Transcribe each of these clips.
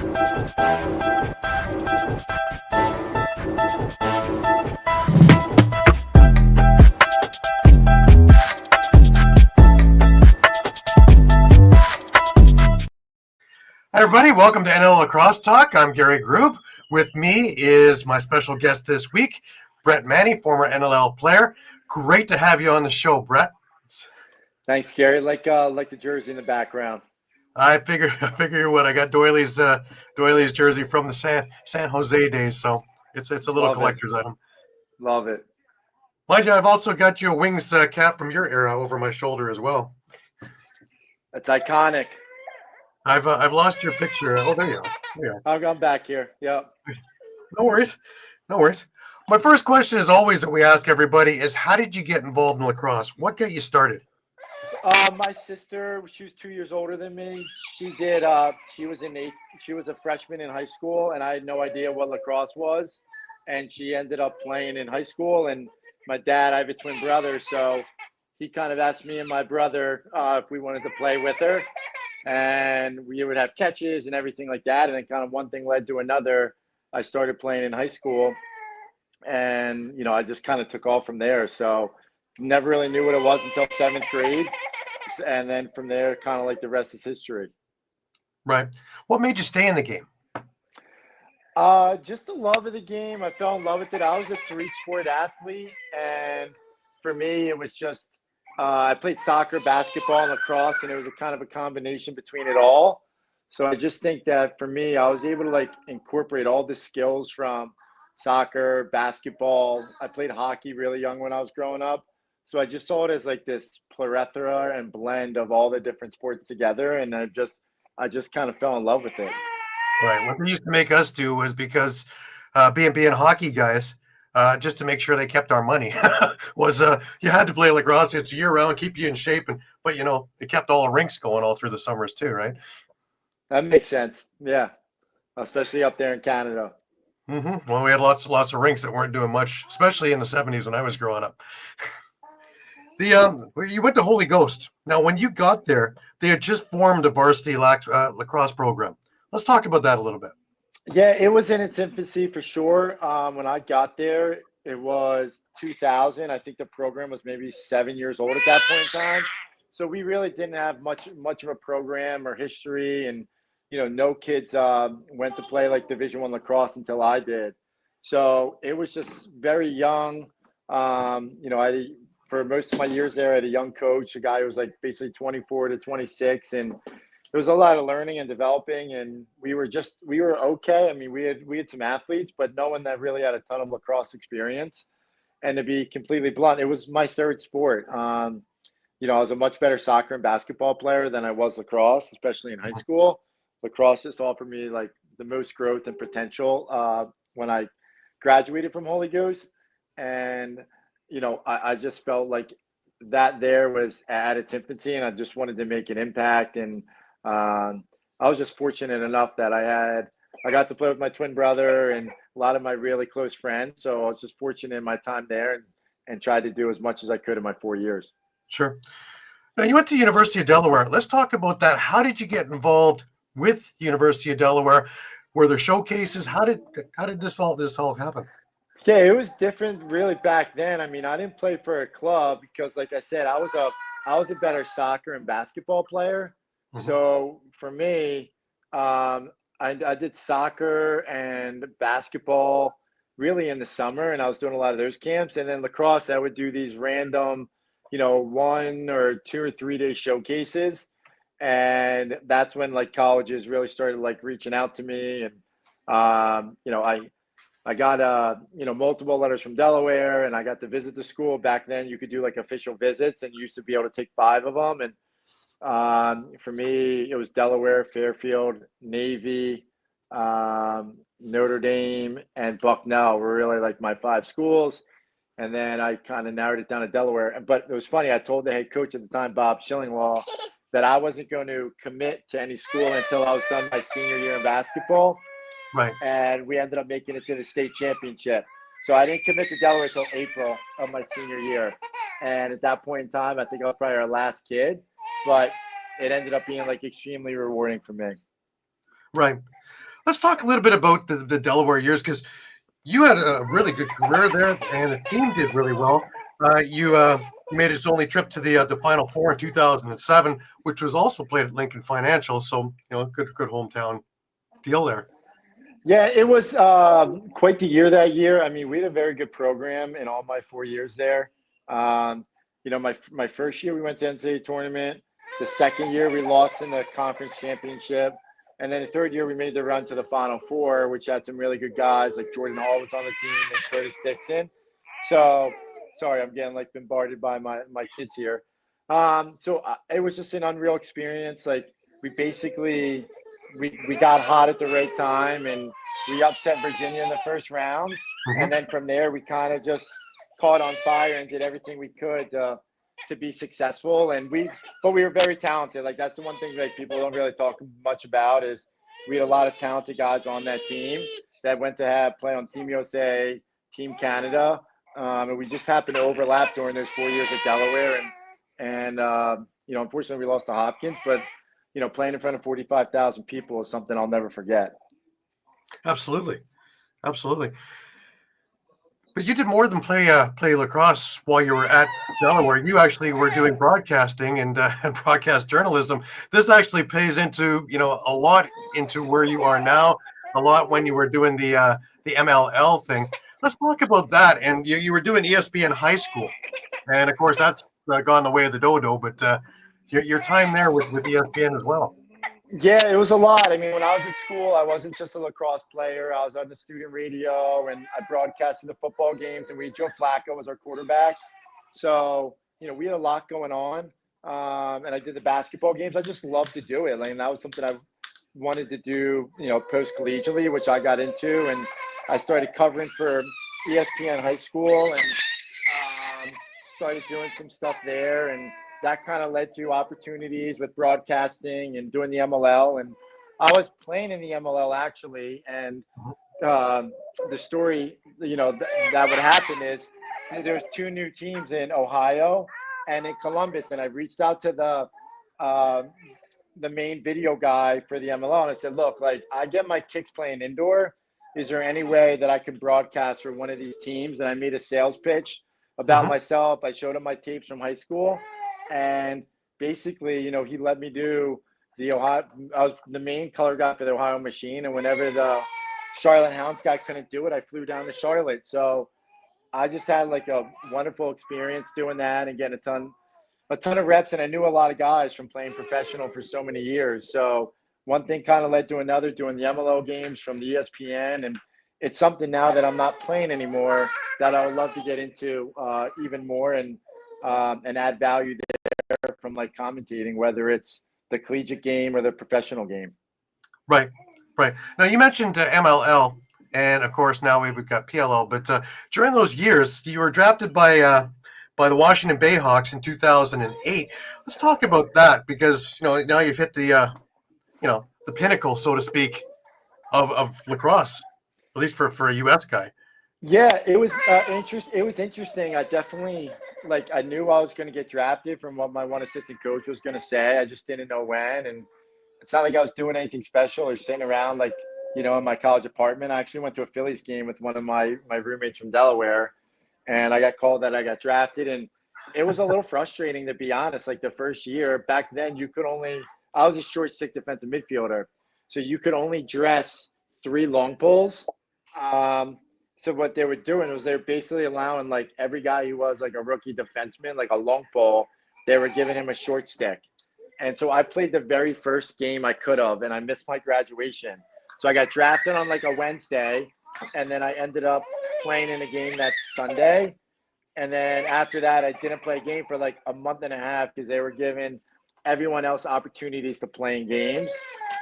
Hi, everybody. Welcome to NLL Lacrosse Talk. I'm Gary Groob. With me is my special guest this week, Brett Manney, former NLL player. Great to have you on the show, Brett. Thanks, Gary. Like the jersey in the background. I figure you would. I got Doyley's jersey from the San Jose days, so it's a little Love collector's item. Love it. Mind you, I've also got you a Wings cap from your era over my shoulder as well. That's iconic. I've lost your picture. Oh, there you go. There you go. I've gone back here. Yep. No worries. My first question is always that we ask everybody is, how did you get involved in lacrosse? What got you started? My sister, she was 2 years older than me. She did. She was a freshman in high school, and I had no idea what lacrosse was. And she ended up playing in high school. And my dad, I have a twin brother, so he kind of asked me and my brother if we wanted to play with her. And we would have catches and everything like that. And then kind of one thing led to another. I started playing in high school, and, I just kind of took off from there. So never really knew what it was until 7th grade. And then from there, kind of like the rest is history. Right. What made you stay in the game? Just the love of the game. I fell in love with it. I was a 3-sport athlete. And for me, it was just, I played soccer, basketball, and lacrosse, and it was a kind of a combination between it all. So I just think that for me, I was able to incorporate all the skills from soccer, basketball. I played hockey really young when I was growing up. So I just saw it as this plethora and blend of all the different sports together. And I just kind of fell in love with it. Right. What they used to make us do was, because being hockey guys, just to make sure they kept our money, was you had to play lacrosse. It's year round, keep you in shape, but it kept all the rinks going all through the summers too, right? That makes sense. Yeah, especially up there in Canada. Mm-hmm. Well, we had lots of rinks that weren't doing much, especially in the 70s when I was growing up. You went to Holy Ghost. Now, when you got there, they had just formed a varsity lacrosse program. Let's talk about that a little bit. Yeah, it was in its infancy for sure. When I got there, it was 2000. I think the program was maybe 7 years old at that point in time. So we really didn't have much of a program or history, and no kids went to play Division I lacrosse until I did. So it was just very young. For most of my years there, I had a young coach, a guy who was basically 24 to 26, and there was a lot of learning and developing, and we were okay. I mean, we had some athletes, but no one that really had a ton of lacrosse experience. And to be completely blunt, it was my third sport. I was a much better soccer and basketball player than I was lacrosse, especially in high school. Lacrosse just offered me the most growth and potential when I graduated from Holy Ghost. And, I just felt like that there was at its infancy, and I just wanted to make an impact. And I was just fortunate enough that I got to play with my twin brother and a lot of my really close friends. So I was just fortunate in my time there and tried to do as much as I could in my 4 years. Sure. Now, you went to University of Delaware. Let's talk about that. How did you get involved with the University of Delaware? Were there showcases? How did this all happen? Yeah, it was different really back then. I mean, I didn't play for a club because, like I said, I was a better soccer and basketball player. Mm-hmm. So for me, I did soccer and basketball really in the summer, and I was doing a lot of those camps. And then lacrosse, I would do these random, 1 or 2 or 3 day showcases. And that's when colleges really started reaching out to me. And, I got, multiple letters from Delaware, and I got to visit the school. Back then you could do official visits, and you used to be able to take 5 of them. And for me, it was Delaware, Fairfield, Navy, Notre Dame, and Bucknell were really my 5 schools. And then I kind of narrowed it down to Delaware. But it was funny. I told the head coach at the time, Bob Schillinglaw, that I wasn't going to commit to any school until I was done my senior year in basketball. Right. And we ended up making it to the state championship. So I didn't commit to Delaware until April of my senior year. And at that point in time, I think I was probably our last kid. But it ended up being extremely rewarding for me. Right. Let's talk a little bit about the Delaware years, because you had a really good career there, and the team did really well. You made its only trip to the Final Four in 2007, which was also played at Lincoln Financial. So good hometown deal there. Yeah, it was quite the year that year. I mean, we had a very good program in all my 4 years there. Um, my first year we went to NCAA tournament. The second year we lost in the conference championship, and then the third year we made the run to the Final Four, which had some really good guys like Jordan Hall was on the team and Curtis Dixon. So, sorry, I'm getting like bombarded by my kids here. It was just an unreal experience. Like we basically we got hot at the right time and we upset Virginia in the first round. Mm-hmm. And then from there, we kind of just caught on fire and did everything we could to be successful. But we were very talented. Like that's the one thing that people don't really talk much about is we had a lot of talented guys on that team that went to play on Team USA, Team Canada. And we just happened to overlap during those 4 years at Delaware. And unfortunately we lost to Hopkins, but playing in front of 45,000 people is something I'll never forget. Absolutely. But you did more than play lacrosse while you were at Delaware. You actually were doing broadcasting and broadcast journalism. This actually plays into a lot into where you are now. A lot when you were doing the MLL thing. Let's talk about that. And you were doing ESPN High School, and of course that's gone the way of the dodo. But your time there with ESPN as well. Yeah, it was a lot. I mean, when I was at school, I wasn't just a lacrosse player. I was on the student radio, and I broadcasted the football games, and Joe Flacco was our quarterback. So, we had a lot going on, and I did the basketball games. I just loved to do it. Like, and that was something I wanted to do, post-collegiately, which I got into, and I started covering for ESPN High School and started doing some stuff there, and that kind of led to opportunities with broadcasting and doing the MLL. And I was playing in the MLL actually. And the story, that would happen is there's two new teams in Ohio and in Columbus. And I reached out to the main video guy for the MLL. And I said, look, like I get my kicks playing indoor. Is there any way that I can broadcast for one of these teams? And I made a sales pitch about myself. I showed him my tapes from high school. And basically, he let me do the Ohio. I was the main color guy for the Ohio Machine. And whenever the Charlotte Hounds guy couldn't do it, I flew down to Charlotte. So I just had like a wonderful experience doing that and getting a ton of reps. And I knew a lot of guys from playing professional for so many years. So one thing kind of led to another, doing the MLO games from the ESPN. And it's something now that I'm not playing anymore that I would love to get into even more and add value there from like commentating, whether it's the collegiate game or the professional game. Right. Now you mentioned MLL, and of course now we've got PLL. But during those years, you were drafted by the Washington Bayhawks in 2008. Let's talk about that because now you've hit the the pinnacle, so to speak, of lacrosse, at least for a U.S. guy. Yeah, it was It was interesting. I definitely I knew I was going to get drafted from what my one assistant coach was going to say. I just didn't know when, and it's not like I was doing anything special or sitting around in my college apartment. I actually went to a Phillies game with one of my roommates from Delaware, and I got called that I got drafted, and it was a little frustrating to be honest. Like the first year back then, I was a short stick defensive midfielder, so you could only dress 3 long poles. So what they were doing was they were basically allowing every guy who was a rookie defenseman, like a long pole, they were giving him a short stick. And so I played the very first game I could have, and I missed my graduation. So I got drafted on a Wednesday, and then I ended up playing in a game that Sunday. And then after that, I didn't play a game for a month and a half because they were giving everyone else opportunities to play in games.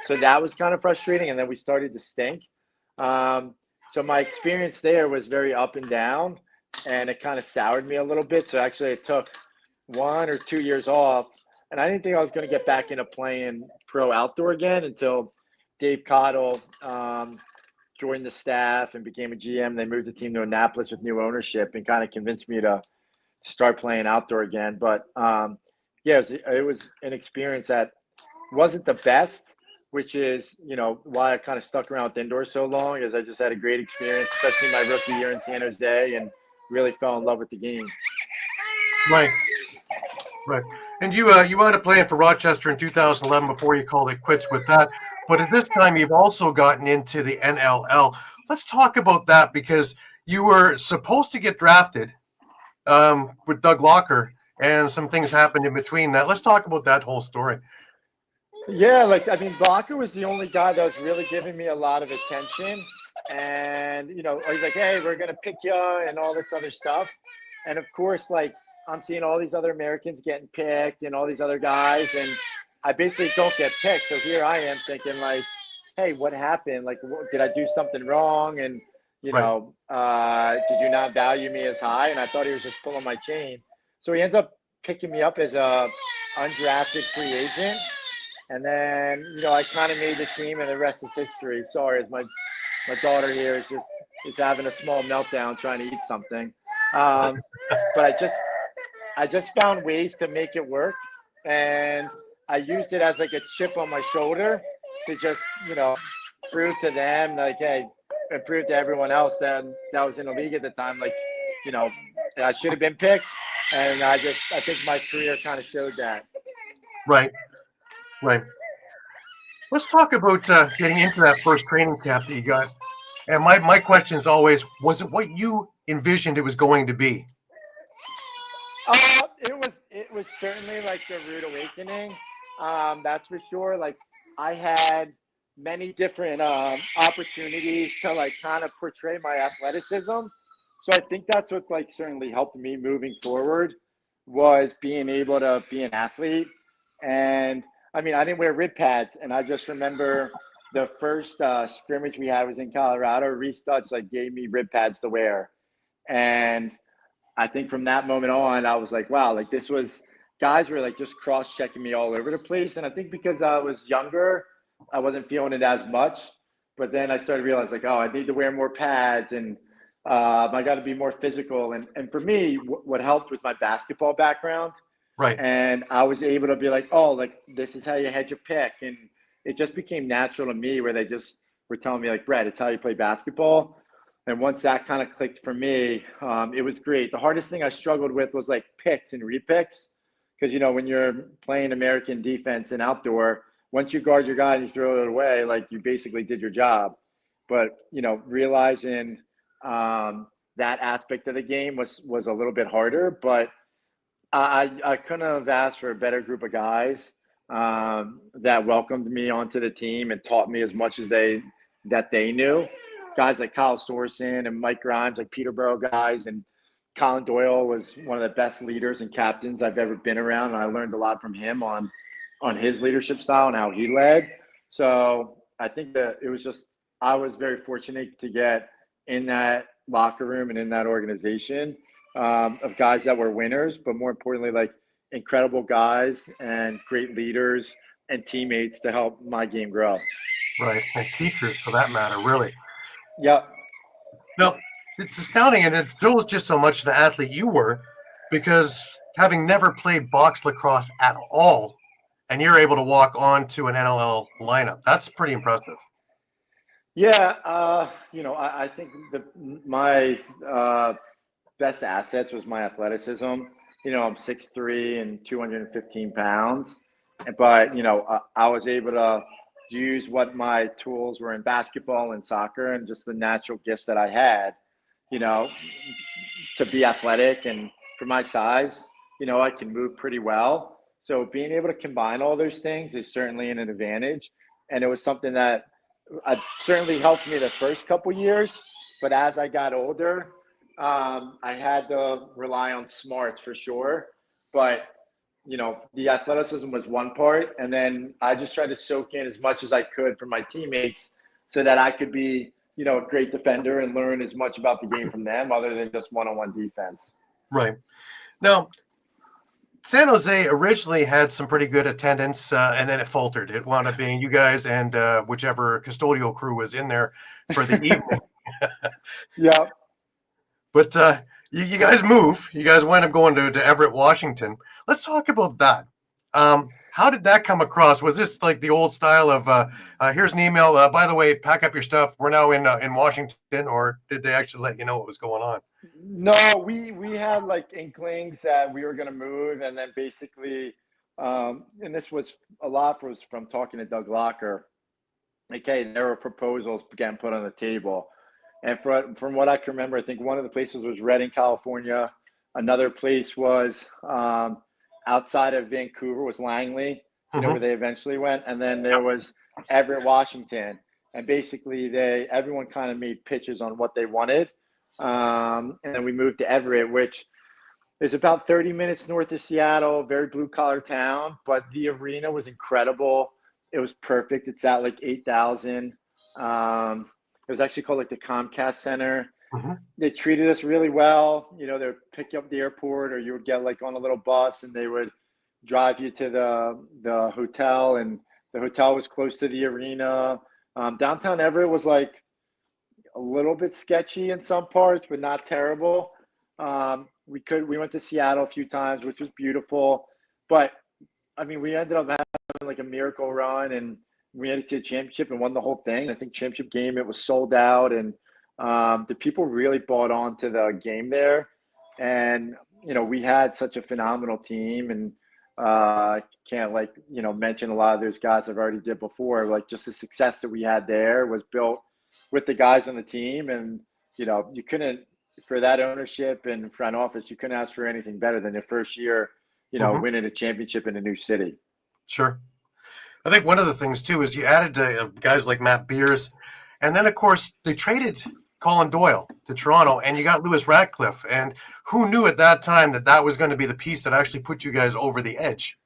So that was kind of frustrating. And then we started to stink. So my experience there was very up and down, and it kind of soured me a little bit. So actually I took 1 or 2 years off, and I didn't think I was going to get back into playing pro outdoor again until Dave Cottle joined the staff and became a GM. They moved the team to Annapolis with new ownership and kind of convinced me to start playing outdoor again. But it was an experience that wasn't the best, which is, why I kind of stuck around with indoor so long, is I just had a great experience, especially my rookie year in San Jose, and really fell in love with the game. Right. Right. And you wound up playing for Rochester in 2011 before you called it quits with that. But at this time, you've also gotten into the NLL. Let's talk about that, because you were supposed to get drafted with Doug Locker, and some things happened in between that. Let's talk about that whole story. Yeah, Blocker was the only guy that was really giving me a lot of attention. And, he's like, hey, we're going to pick you and all this other stuff. And of course, I'm seeing all these other Americans getting picked and all these other guys. And I basically don't get picked. So here I am thinking hey, what happened? Did I do something wrong? And, did you not value me as high? And I thought he was just pulling my chain. So he ends up picking me up as a undrafted free agent. And then, I kind of made the team, and the rest is history. Sorry, as my daughter here is having a small meltdown trying to eat something. But I just found ways to make it work, and I used it as a chip on my shoulder to just, prove to them, hey, and prove to everyone else that was in the league at the time, I should have been picked. And I think my career kind of showed that. Right. Right. Let's talk about getting into that first training camp that you got. And my question is always, was it what you envisioned it was going to be? It was certainly the rude awakening. That's for sure. I had many different opportunities to kind of portray my athleticism. So I think that's what certainly helped me moving forward, was being able to be an athlete. And I didn't wear rib pads, and I just remember the first scrimmage we had was in Colorado. Reese Dutch gave me rib pads to wear, and I think from that moment on, I was wow, this was, guys were just cross-checking me all over the place. And I think because I was younger, I wasn't feeling it as much. But then I started realizing oh, I need to wear more pads, and I got to be more physical. And for me, what helped was my basketball background. Right. And I was able to be this is how you hedge your pick. And it just became natural to me, where they just were telling me Brett, it's how you play basketball. And once that kind of clicked for me, it was great. The hardest thing I struggled with was picks and repicks. Because, when you're playing American defense and outdoor, once you guard your guy and you throw it away, you basically did your job. But, realizing that aspect of the game was a little bit harder. But I couldn't have asked for a better group of guys that welcomed me onto the team and taught me as much as they knew. Guys like Kyle Sorsen and Mike Grimes, Peterborough guys, and Colin Doyle was one of the best leaders and captains I've ever been around. And I learned a lot from him on his leadership style and how he led. So I think that it was just, I was very fortunate to get in that locker room and in that organization of guys that were winners, but more importantly, incredible guys and great leaders and teammates to help my game grow. Right. And teachers, for that matter, really. Yep. No, it's astounding, and it shows just how much an athlete you were, because having never played box lacrosse at all, and you're able to walk on to an NLL lineup, that's pretty impressive. Yeah, I think my best assets was my athleticism. I'm 6'3" and 215 pounds, but I was able to use what my tools were in basketball and soccer and just the natural gifts that I had, to be athletic. And for my size, I can move pretty well. So being able to combine all those things is certainly an advantage. And it was something that certainly helped me the first couple years. But as I got older, I had to rely on smarts for sure. But the athleticism was one part, and then I just tried to soak in as much as I could from my teammates so that I could be, a great defender and learn as much about the game from them other than just one-on-one defense. Right. Now, San Jose originally had some pretty good attendance, and then it faltered. It wound up being you guys and whichever custodial crew was in there for the evening. Yeah. But you guys move. You guys wind up going to Everett, Washington. Let's talk about that. How did that come across? Was this like the old style of here's an email? By the way, pack up your stuff. We're now in Washington, or did they actually let you know what was going on? No, we had like inklings that we were going to move, and then basically, and this was a lot was from talking to Doug Locker. Okay, there were proposals getting put on the table, and from what I can remember, I think one of the places was Redding, California. Another place was outside of Vancouver was Langley, where they eventually went, and then there was Everett, Washington, and basically everyone kind of made pitches on what they wanted, and then we moved to Everett, which is about 30 minutes north of Seattle, very blue collar town, but the arena was incredible. It was perfect. It's at like 8,000. It was actually called like the Comcast Center. Mm-hmm. They treated us really well. They would pick you up at the airport, or you would get like on a little bus and they would drive you to the hotel, and the hotel was close to the arena. Downtown Everett was like a little bit sketchy in some parts, but not terrible. We went to Seattle a few times, which was beautiful, but I mean, we ended up having like a miracle run, and we had it to a championship and won the whole thing. I think championship game, it was sold out, and the people really bought on to the game there. And, we had such a phenomenal team, and can't mention a lot of those guys I've already did before. Like, just the success that we had there was built with the guys on the team. And, you couldn't, for that ownership and front office, you couldn't ask for anything better than your first year, winning a championship in a new city. Sure. I think one of the things too is you added guys like Matt Beers, and then of course they traded Colin Doyle to Toronto, and you got Lewis Ratcliffe. And who knew at that time that was going to be the piece that actually put you guys over the edge?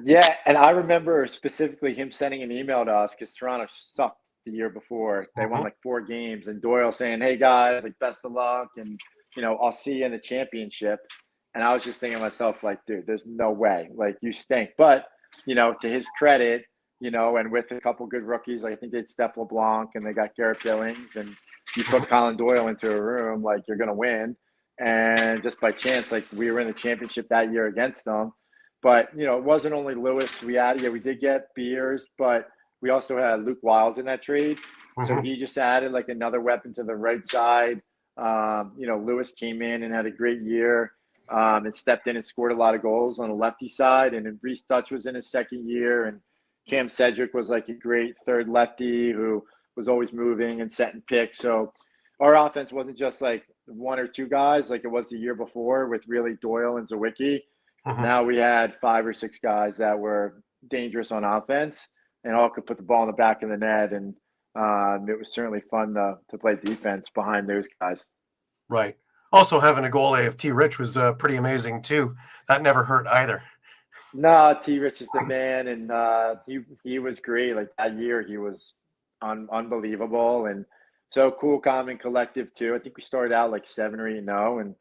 Yeah, and I remember specifically him sending an email to us because Toronto sucked the year before. They won like 4 games, and Doyle saying, "Hey guys, like best of luck, and I'll see you in the championship." And I was just thinking to myself, like, dude, there's no way. Like, you stink. But, to his credit, and with a couple good rookies, like I think they had Steph LeBlanc and they got Garrett Billings, and you put Colin Doyle into a room, like, you're going to win. And just by chance, like, we were in the championship that year against them. But, it wasn't only Lewis we did get Beers, but we also had Luke Wiles in that trade. So he just added like another weapon to the right side. Lewis came in and had a great year. And stepped in and scored a lot of goals on the lefty side. And then Reese Dutch was in his second year, and Cam Cedric was like a great third lefty who was always moving and setting picks. So our offense wasn't just like 1 or 2 guys like it was the year before with really Doyle and Zawicki. Now we had 5 or 6 guys that were dangerous on offense and all could put the ball in the back of the net. And it was certainly fun to play defense behind those guys. Right. Also, having a goalie of T. Rich was pretty amazing too. That never hurt either. No, T. Rich is the man, and he was great. Like that year, he was unbelievable, and so cool, calm, and collective too. I think we started out like 7 or 8-0, and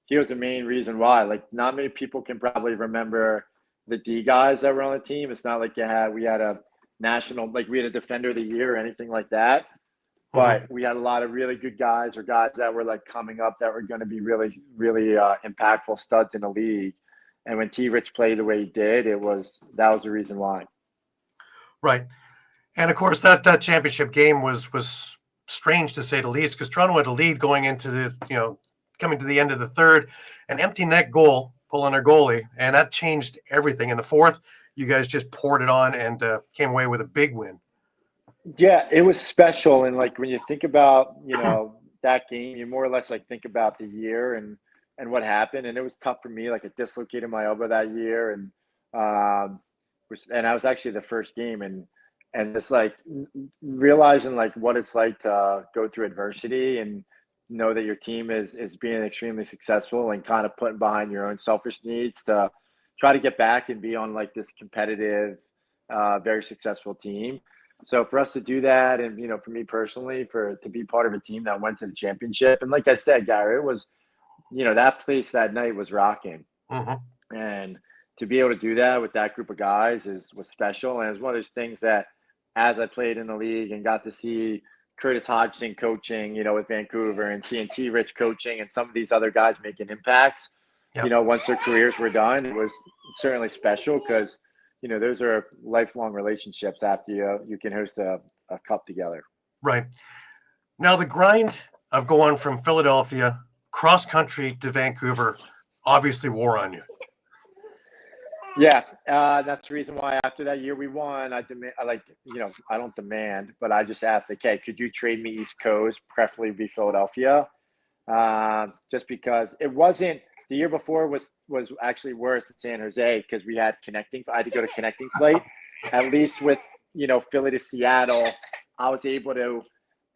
he was the main reason why. Like, not many people can probably remember the D guys that were on the team. It's not like we had a national, like we had a defender of the year or anything like that. But we had a lot of really good guys or guys that were like coming up that were going to be really, really impactful studs in the league. And when T. Rich played the way he did, that was the reason why. Right. And of course, that championship game was strange to say the least, because Toronto had a lead going into the, coming to the end of the third, an empty net goal, pulling our goalie, and that changed everything. In the fourth, you guys just poured it on and came away with a big win. Yeah, it was special. And like when you think about, that game, you more or less like think about the year and what happened. And it was tough for me. Like, I dislocated my elbow that year, and I was actually the first game, and it's like realizing like what it's like to go through adversity and know that your team is being extremely successful and kind of putting behind your own selfish needs to try to get back and be on like this competitive, very successful team. So for us to do that, and for me personally, to be part of a team that went to the championship, and like I said, Gary, it was, that place that night was rocking, and to be able to do that with that group of guys was special. And it was one of those things that, as I played in the league and got to see Curtis Hodgson coaching, with Vancouver, and seeing T. Rich coaching and some of these other guys making impacts, Yep. once their careers were done, it was certainly special because, those are lifelong relationships after you can host a cup together. Right. Now, the grind of going from Philadelphia cross country to Vancouver obviously wore on you. Yeah, that's the reason why after that year we won, I don't demand, but I just asked, like, hey, could you trade me East Coast, preferably be Philadelphia? Just because it wasn't the year before was actually worse in San Jose because we had connecting. I had to go to connecting flight. At least with Philly to Seattle, I was able to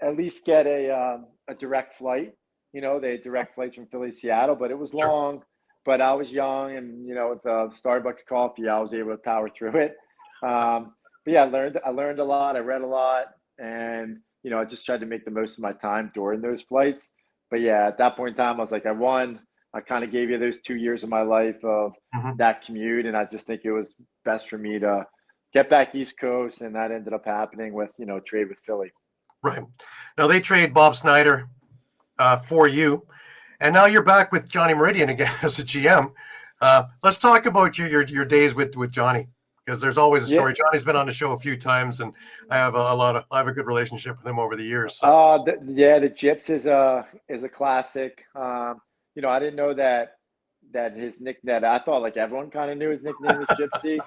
at least get a direct flight. They had direct flights from Philly to Seattle, but it was long. But I was young, and with the Starbucks coffee, I was able to power through it. But yeah, I learned a lot. I read a lot, and I just tried to make the most of my time during those flights. But yeah, at that point in time, I was like, I won. I kind of gave you those 2 years of my life of that commute, and I just think it was best for me to get back East Coast, and that ended up happening with trade with Philly. Right. Now they trade Bob Snyder for you. And now you're back with Johnny Meridian again as a GM. Let's talk about your days with Johnny, because there's always a story. Yeah. Johnny's been on the show a few times, and I have I have a good relationship with him over the years. So. The Gyps is a classic. I didn't know that his nickname. I thought like everyone kind of knew his nickname was Gypsy.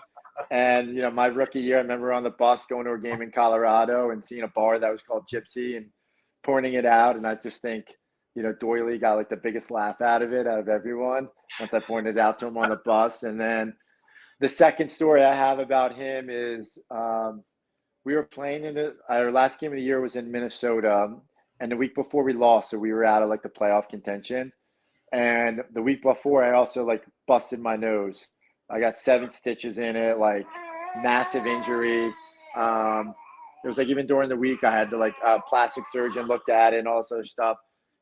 And my rookie year, I remember on the bus going to a game in Colorado and seeing a bar that was called Gypsy and pointing it out, and I just think. Doyley got like the biggest laugh out of everyone once I pointed it out to him on the bus. And then the second story I have about him is we were playing our last game of the year was in Minnesota, and the week before we lost, so we were out of like the playoff contention. And the week before, I also like busted my nose. I got 7 stitches in it, like massive injury. It was like even during the week, I had to like a plastic surgeon looked at it and all this other stuff.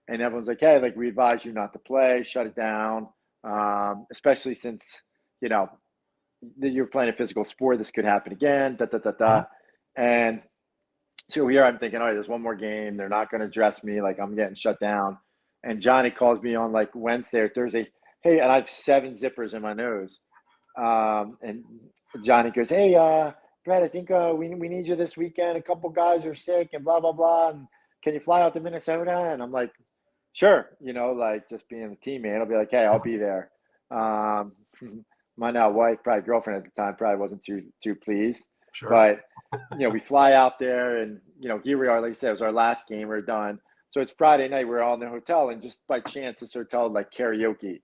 And everyone's like, hey, like we advise you not to play, shut it down, especially since, you're playing a physical sport. This could happen again, And so here I'm thinking, all right, there's one more game. They're not going to dress me. Like I'm getting shut down. And Johnny calls me on like Wednesday or Thursday. Hey, and I have 7 zippers in my nose. And Johnny goes, hey, Brett, I think we need you this weekend. A couple guys are sick and blah, blah, blah. And can you fly out to Minnesota? And I'm like, sure, like just being a teammate, I'll be like, hey, I'll be there. My now wife, probably girlfriend at the time, probably wasn't too pleased. Sure. But we fly out there, and here we are. Like I said, it was our last game. We're done. So it's Friday night. We're all in the hotel, and just by chance, this hotel had like karaoke.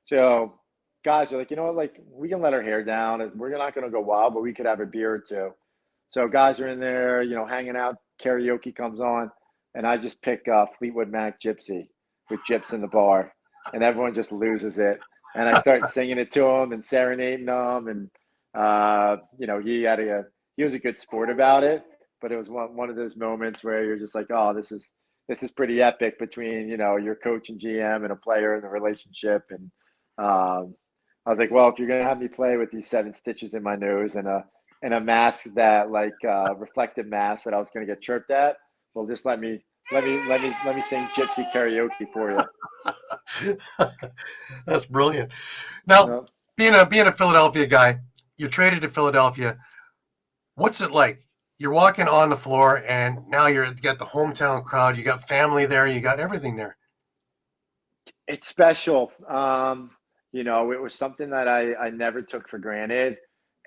So guys are like, like we can let our hair down, and we're not going to go wild, but we could have a beer or two. So guys are in there, hanging out. Karaoke comes on, and I just pick Fleetwood Mac Gypsy with Gyps in the bar, and everyone just loses it. And I start singing it to him and serenading them, and he was a good sport about it, but it was one of those moments where you're just like, oh, this is pretty epic between your coach and GM and a player and the relationship. And I was like, well, if you're gonna have me play with these 7 stitches in my nose and a mask that like reflective mask that I was gonna get chirped at, well, just let me sing Gypsy karaoke for you. That's brilliant. Now, being a Philadelphia guy, you're traded to Philadelphia. What's it like? You're walking on the floor, and now you got the hometown crowd. You got family there. You got everything there. It's special. It was something that I never took for granted.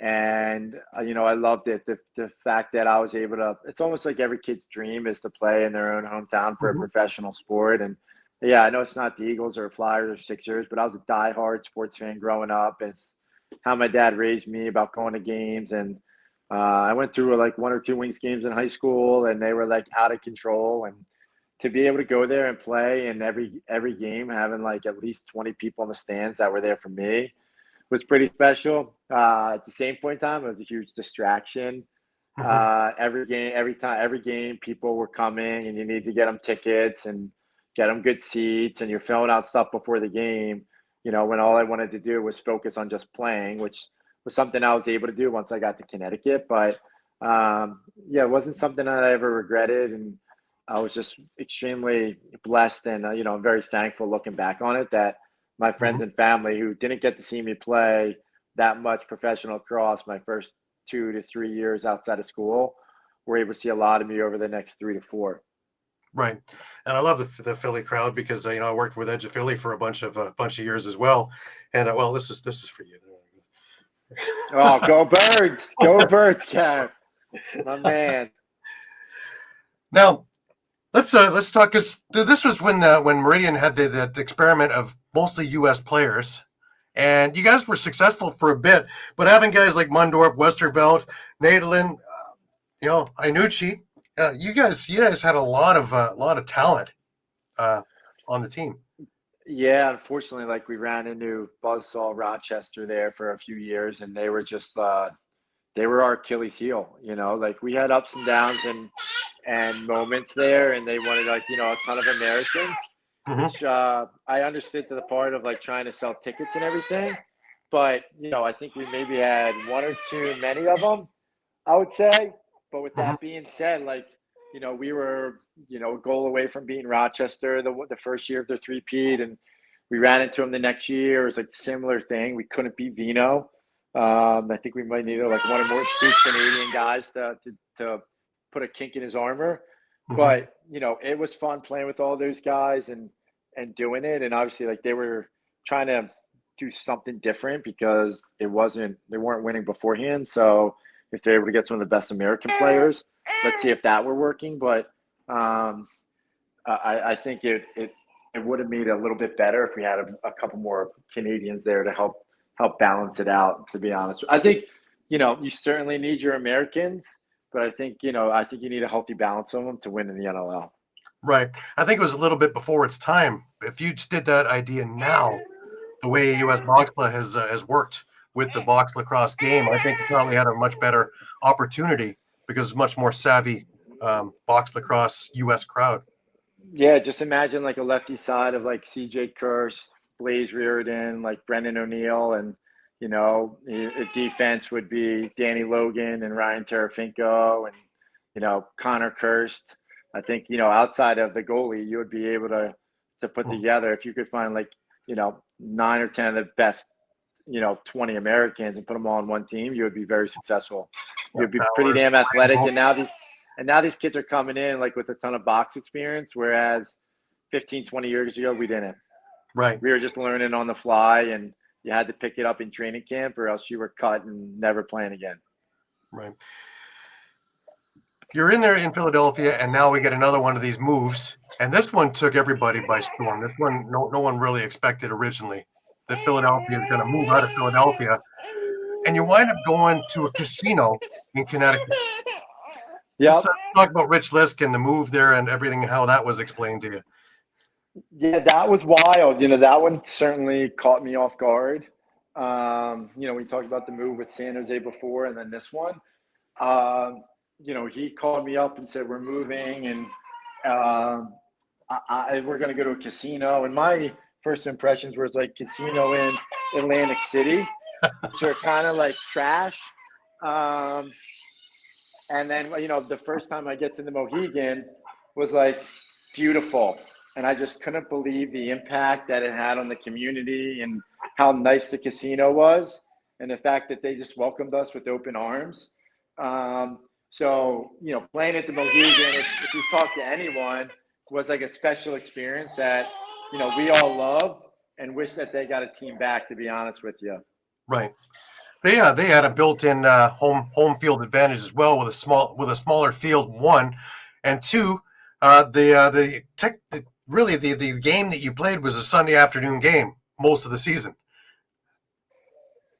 And, I loved it. The fact that I was able to, it's almost like every kid's dream is to play in their own hometown for a professional sport. And yeah, I know it's not the Eagles or Flyers or Sixers, but I was a diehard sports fan growing up. And it's how my dad raised me about going to games. And I went through like 1 or 2 Wings games in high school, and they were like out of control. And to be able to go there and play and every game having like at least 20 people in the stands that were there for me was pretty special. At the same point in time, it was a huge distraction. Every game, people were coming, and you need to get them tickets and get them good seats, and you're filling out stuff before the game. When all I wanted to do was focus on just playing, which was something I was able to do once I got to Connecticut. But it wasn't something that I ever regretted, and I was just extremely blessed, and I'm very thankful looking back on it that my friends and family who didn't get to see me play that much professional lacrosse my first 2 to 3 years outside of school were able to see a lot of me over the next 3 to 4. Right, and I love the Philly crowd because I worked with Edge of Philly for a bunch of years as well, and well, this is for you. Oh, go birds, Cam, my man. Now let's talk because this was when Meridian had that experiment of mostly U.S. players, and you guys were successful for a bit, but having guys like Mundorf, Westervelt, Nadelin, Inucci, you guys had a lot of talent on the team. Yeah, unfortunately, like we ran into Buzzsaw Rochester there for a few years, and they were just they were our Achilles heel. Like we had ups and downs and moments there, and they wanted a ton of Americans, Hmm. which I understood to the part of like trying to sell tickets and everything. But I think we maybe had one or two many of them, I would say. But with Hmm. that being said, like we were a goal away from beating Rochester the first year of their three-peat, and we ran into them the next year. It was like a similar thing. We couldn't beat Vino. I think we might need like one or more two Canadian guys to put a kink in his armor. Hmm. But it was fun playing with all those guys and doing it. And obviously, like they were trying to do something different because they weren't winning beforehand. So if they're able to get some of the best American players, let's see if that were working. But I think it would have made it a little bit better if we had a couple more Canadians there to help balance it out. To be honest, I think you certainly need your Americans, but I think you need a healthy balance of them to win in the NLL. Right. I think it was a little bit before its time. If you did that idea now, the way U.S. Boxla has worked with the box lacrosse game, I think you probably had a much better opportunity because it's much more savvy box lacrosse U.S. crowd. Yeah, just imagine like a lefty side of like CJ Kurse, Blaze Reardon, like Brendan O'Neill, and a defense would be Danny Logan and Ryan Terafinko and Connor Kirst. I think outside of the goalie, you would be able to put together if you could find like 9 or 10 of the best 20 Americans and put them all on one team, you would be very successful. You'd be pretty Powers, damn athletic, and now these kids are coming in like with a ton of box experience, whereas 15, 20 years ago, we didn't. right, We were just learning on the fly, and you had to pick it up in training camp or else you were cut and never playing again. right. You're in there in Philadelphia, and now we get another one of these moves, and this one took everybody by storm. This one, no one really expected originally that Philadelphia is going to move out of Philadelphia, and you wind up going to a casino in Connecticut. Let's Yep. talk about Rich Lisk and the move there and everything and how that was explained to you. Yeah, that was wild. That one certainly caught me off guard. We talked about the move with San Jose before, and then this one. He called me up and said, we're moving and we're going to go to a casino. And my first impressions were like casino in Atlantic City, which are kind of like trash. And then, the first time I get to the Mohegan was like beautiful. And I just couldn't believe the impact that it had on the community and how nice the casino was. And the fact that they just welcomed us with open arms. So, playing at the Mohegan, if you talk to anyone, was like a special experience that, we all loved and wish that they got a team back, to be honest with you. Right. They had a built-in home field advantage as well with a smaller field, one, and two. The game that you played was a Sunday afternoon game most of the season.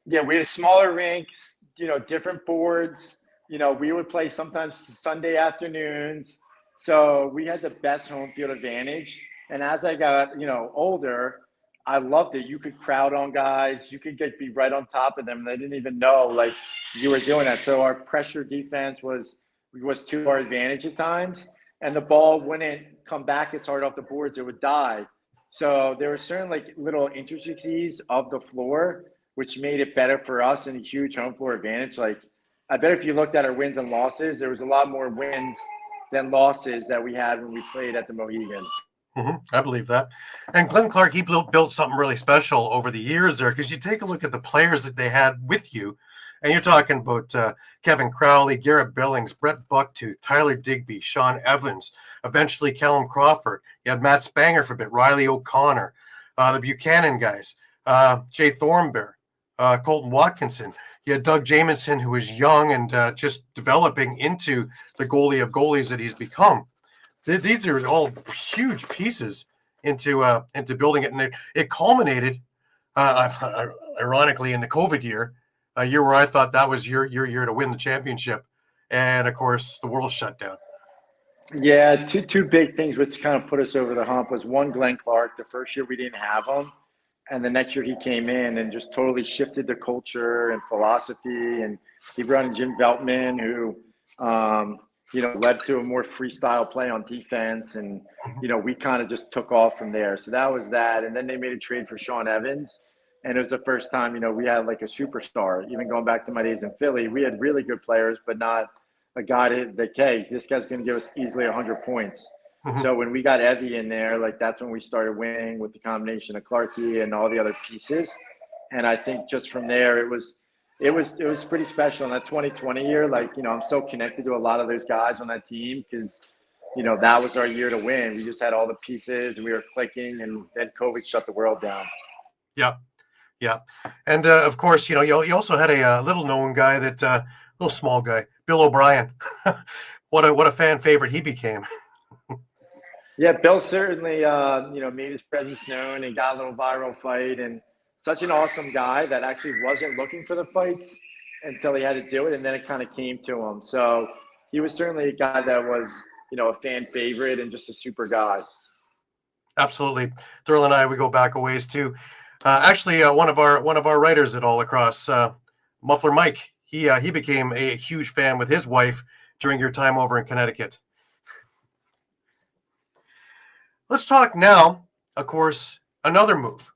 Yeah, we had smaller rinks, different boards. We would play sometimes Sunday afternoons. So we had the best home field advantage. And as I got, older, I loved it. You could crowd on guys. You could be right on top of them. They didn't even know like you were doing that. So our pressure defense was to our advantage at times. And the ball wouldn't come back as hard off the boards. It would die. So there were certain like little intricacies of the floor, which made it better for us and a huge home floor advantage. Like I bet if you looked at our wins and losses, there was a lot more wins than losses that we had when we played at the Mohegan. I believe that. And Glenn Clark, he built something really special over the years there, because you take a look at the players that they had with you, and you're talking about Kevin Crowley, Garrett Billings, Brett Bucktooth, Tyler Digby, Sean Evans, eventually Callum Crawford. You had Matt Spanger for a bit, Riley O'Connor, the Buchanan guys, Jay Thornbear, Colton Watkinson. You had Doug Jamieson, who was young and just developing into the goalie of goalies that he's become. These are all huge pieces into building it, and it culminated, ironically, in the COVID year, a year where I thought that was your year to win the championship, and of course the world shut down. Yeah, two big things which kind of put us over the hump was one, Glenn Clark. The first year we didn't have him, and the next year he came in and just totally shifted the culture and philosophy. And he brought in Jim Veltman, who led to a more freestyle play on defense. And, we kind of just took off from there. So that was that. And then they made a trade for Sean Evans. And it was the first time, we had like a superstar. Even going back to my days in Philly, we had really good players, but not a guy that, hey, this guy's going to give us easily 100 points. So when we got Evie in there, like that's when we started winning with the combination of Clarkey and all the other pieces. And I think just from there, it was pretty special in that 2020 year. Like, I'm so connected to a lot of those guys on that team because, that was our year to win. We just had all the pieces and we were clicking, and then COVID shut the world down. Yeah. Yeah. And of course, you also had a little known guy little small guy, Bill O'Brien. What a fan favorite he became. Yeah, Bill certainly, made his presence known and got a little viral fight, and such an awesome guy that actually wasn't looking for the fights until he had to do it, and then it kind of came to him. So he was certainly a guy that was, a fan favorite and just a super guy. Absolutely. Thurl and I, we go back a ways too. Actually, one of our writers at All Lacrosse, Muffler Mike, he became a huge fan with his wife during your time over in Connecticut. Let's talk now, of course, another move.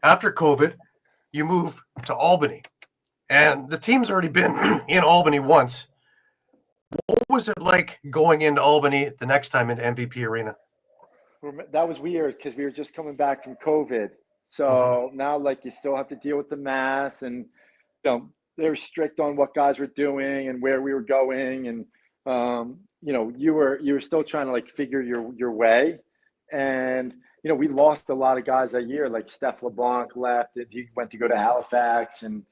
After COVID, you move to Albany, and the team's already been in Albany once. What was it like going into Albany the next time into MVP Arena? That was weird because we were just coming back from COVID. So now, like, you still have to deal with the mask, and they were strict on what guys were doing and where we were going, and you were still trying to like figure your way. And we lost a lot of guys that year, like Steph LeBlanc left, and he went to go to Halifax, and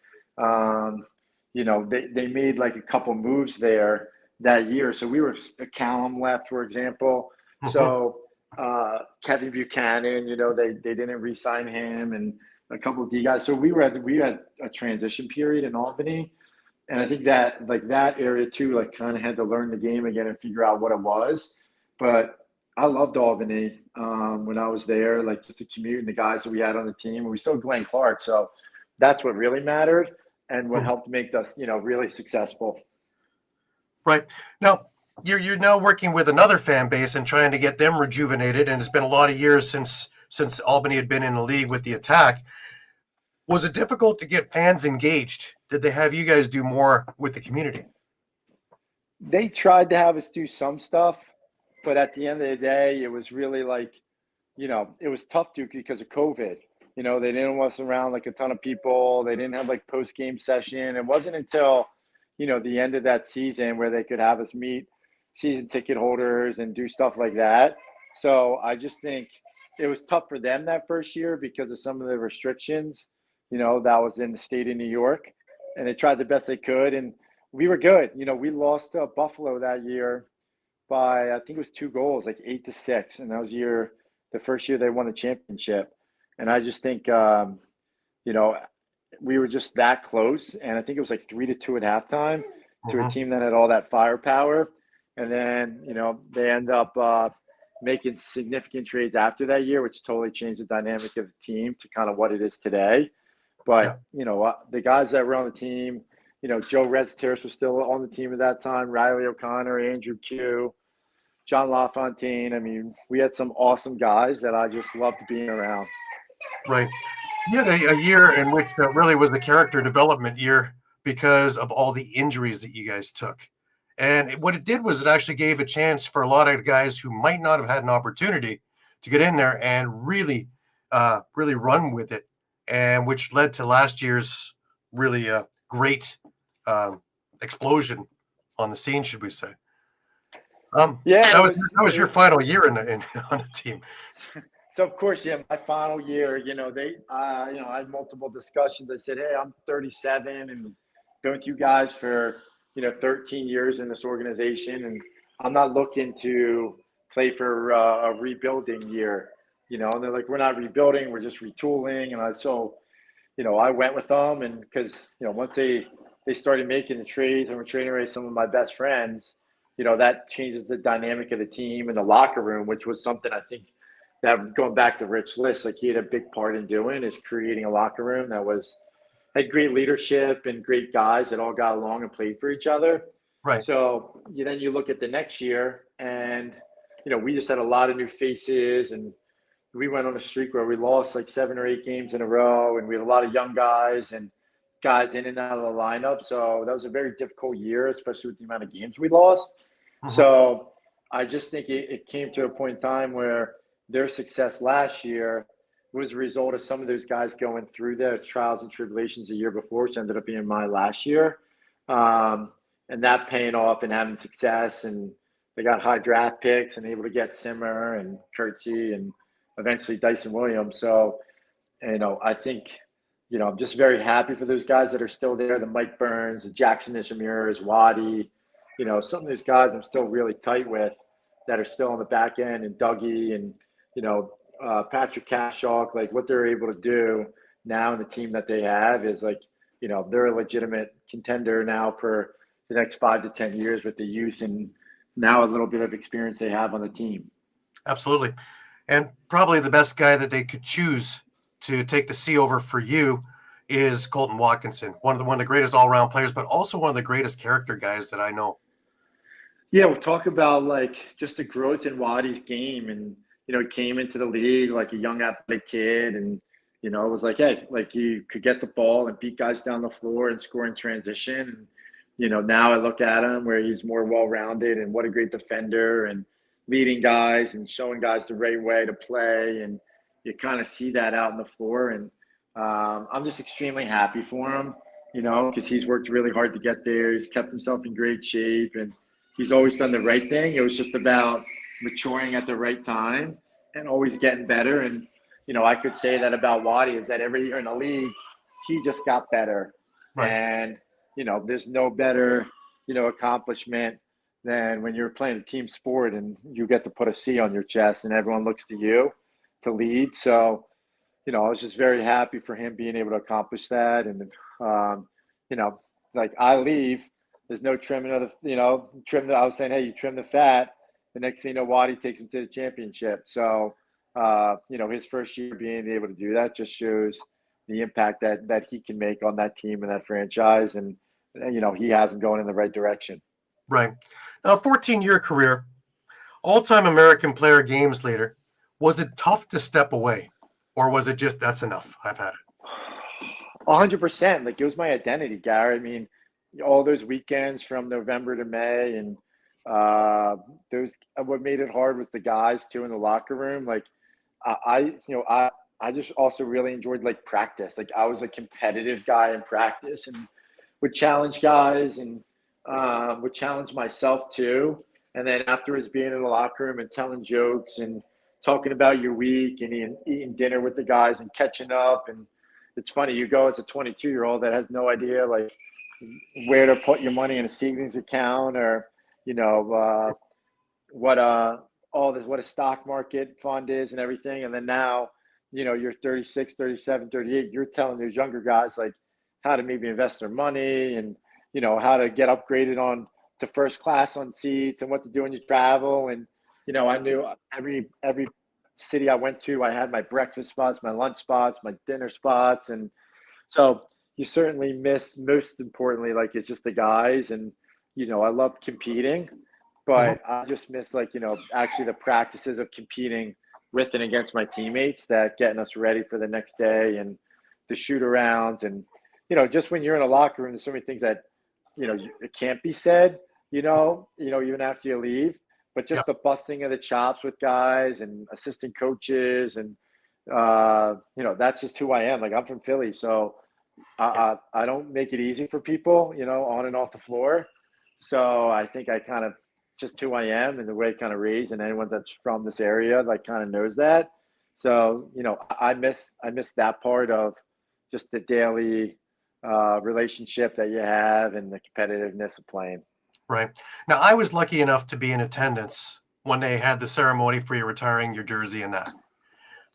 they made like a couple moves there that year. So Callum left, for example. So Kevin Buchanan, they didn't re-sign him, and a couple of D guys. So we had a transition period in Albany, and I think that like that area too, like kind of had to learn the game again and figure out what it was. But I loved Albany when I was there, like just the commute and the guys that we had on the team. And we still had Glenn Clark, so that's what really mattered and what helped make us, really successful. Right. Now, you're now working with another fan base and trying to get them rejuvenated, and it's been a lot of years since Albany had been in the league with the Attack. Was it difficult to get fans engaged? Did they have you guys do more with the community? They tried to have us do some stuff, but at the end of the day, it was really like, it was tough because of COVID. They didn't want us around like a ton of people. They didn't have like post-game session. It wasn't until, the end of that season where they could have us meet season ticket holders and do stuff like that. So I just think it was tough for them that first year because of some of the restrictions, that was in the state of New York. And they tried the best they could. And we were good. We lost to Buffalo that year by, I think it was 2 goals, like 8-6. And that was the first year they won the championship. And I just think, we were just that close. And I think it was like 3-2 at halftime to a team that had all that firepower. And then, they end up making significant trades after that year, which totally changed the dynamic of the team to kind of what it is today. But, the guys that were on the team, Joe Reseteris was still on the team at that time, Riley O'Connor, Andrew Q, John LaFontaine. I mean, we had some awesome guys that I just loved being around. Right. You had a year in which really was the character development year because of all the injuries that you guys took. And what it did was it actually gave a chance for a lot of guys who might not have had an opportunity to get in there and really, really run with it, and which led to last year's really great explosion on the scene, should we say? Yeah, That was your final year in on the team. So of course, yeah, my final year, I had multiple discussions. I said, hey, I'm 37 and been with you guys for, 13 years in this organization, and I'm not looking to play for a rebuilding year, And they're like, we're not rebuilding, we're just retooling. And I went with them, and because once they started making the trades and were trading away some of my best friends, that changes the dynamic of the team and the locker room, which was something I think that, going back to Rich List, like he had a big part in doing, is creating a locker room that had great leadership and great guys that all got along and played for each other. Right. So then you look at the next year, and we just had a lot of new faces, and we went on a streak where we lost like 7 or 8 games in a row, and we had a lot of young guys and guys in and out of the lineup. So that was a very difficult year, especially with the amount of games we lost. Mm-hmm. So I just think it came to a point in time where their success last year was a result of some of those guys going through their trials and tribulations the year before, which ended up being my last year. And that paying off and having success, and they got high draft picks and able to get Simmer and Kurtzy and eventually Dyson Williams. So, I think, I'm just very happy for those guys that are still there, the Mike Burns, the Jackson Ishimiras, Waddy, some of those guys I'm still really tight with that are still on the back end, and Dougie and, Patrick Kashock, like what they're able to do now in the team that they have is like, they're a legitimate contender now for the next 5 to 10 years with the youth and now a little bit of experience they have on the team. Absolutely. And probably the best guy that they could choose to take the C over for you is Colton Watkinson, one of the greatest all-around players, but also one of the greatest character guys that I know. Yeah, we'll talk about like just the growth in Waddy's game, and he came into the league like a young athletic kid, and it was like, hey, like you could get the ball and beat guys down the floor and score in transition. And, now I look at him where he's more well-rounded, and what a great defender, and leading guys and showing guys the right way to play. And you kind of see that out on the floor. And I'm just extremely happy for him, because he's worked really hard to get there. He's kept himself in great shape, and he's always done the right thing. It was just about maturing at the right time and always getting better. And, I could say that about Waddy, is that every year in the league, he just got better. Right. And, there's no better, accomplishment than when you're playing a team sport and you get to put a C on your chest and everyone looks to you to lead. So, I was just very happy for him being able to accomplish that. And, like I leave, there's no trimming of the, I was saying, hey, you trim the fat. The next thing you know, Waddy takes him to the championship. So, his first year being able to do that just shows the impact that he can make on that team and that franchise. And, he has him going in the right direction. Right. Now, 14-year career, all-time American Player Games leader. Was it tough to step away, or was it just, that's enough, I've had it? 100%. Like, it was my identity, Gary. I mean, all those weekends from November to May, and what made it hard was the guys too in the locker room. Like, I just also really enjoyed like practice. Like, I was a competitive guy in practice and would challenge guys, and would challenge myself too. And then afterwards, being in the locker room and telling jokes and talking about your week and eating dinner with the guys and catching up. And it's funny, you go as a 22-year-old that has no idea like where to put your money in a savings account, or what a stock market fund is and everything. And then now, you're 36, 37, 38, you're telling those younger guys like how to maybe invest their money, and how to get upgraded on to first class on seats, and what to do when you travel. And I knew every city I went to, I had my breakfast spots, my lunch spots, my dinner spots. And so you certainly miss, most importantly, like, it's just the guys. And I loved competing, but I just miss actually the practices of competing with and against my teammates, that getting us ready for the next day, and the shoot arounds. And just when you're in a locker room, there's so many things that it can't be said, even after you leave. but just Yep. the busting of the chops with guys and assistant coaches. And, that's just who I am. Like, I'm from Philly. So I don't make it easy for people, on and off the floor. So I think I kind of just who I am and the way I kind of raised, and anyone that's from this area like kind of knows that. So I miss that part of just the daily relationship that you have and the competitiveness of playing. Right. Now, I was lucky enough to be in attendance when they had the ceremony for you retiring your jersey and that.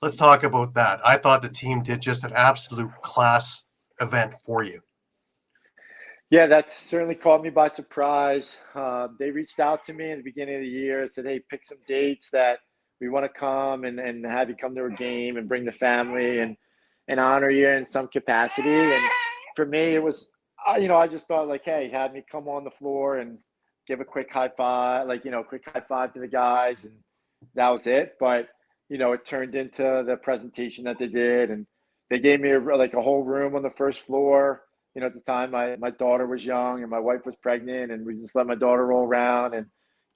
Let's talk about that. I thought the team did just an absolute class event for you. Yeah, that certainly caught me by surprise. They reached out to me in the beginning of the year and said, "Hey, pick some dates that we want to come and have you come to a game and bring the family and honor you in some capacity." And for me, it was, I just thought like, "Hey, have me come on the floor and give a quick high five, like, quick high five to the guys," and that was it. But it turned into the presentation that they did, and they gave me a whole room on the first floor. At the time, my daughter was young and my wife was pregnant, and we just let my daughter roll around and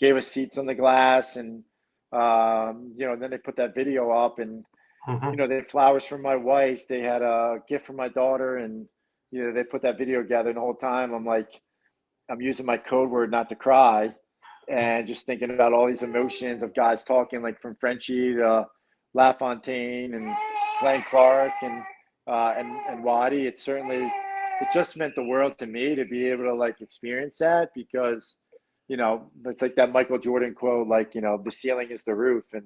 gave us seats on the glass. And, then they put that video up, and, Mm-hmm. they had flowers from my wife. They had a gift from my daughter, and, they put that video together. And the whole time I'm like, I'm using my code word not to cry, and just thinking about all these emotions of guys talking, like from Frenchie to LaFontaine and Glenn Clark and Waddy. It just meant the world to me to be able to like experience that, because it's like that Michael Jordan quote, like, the ceiling is the roof. And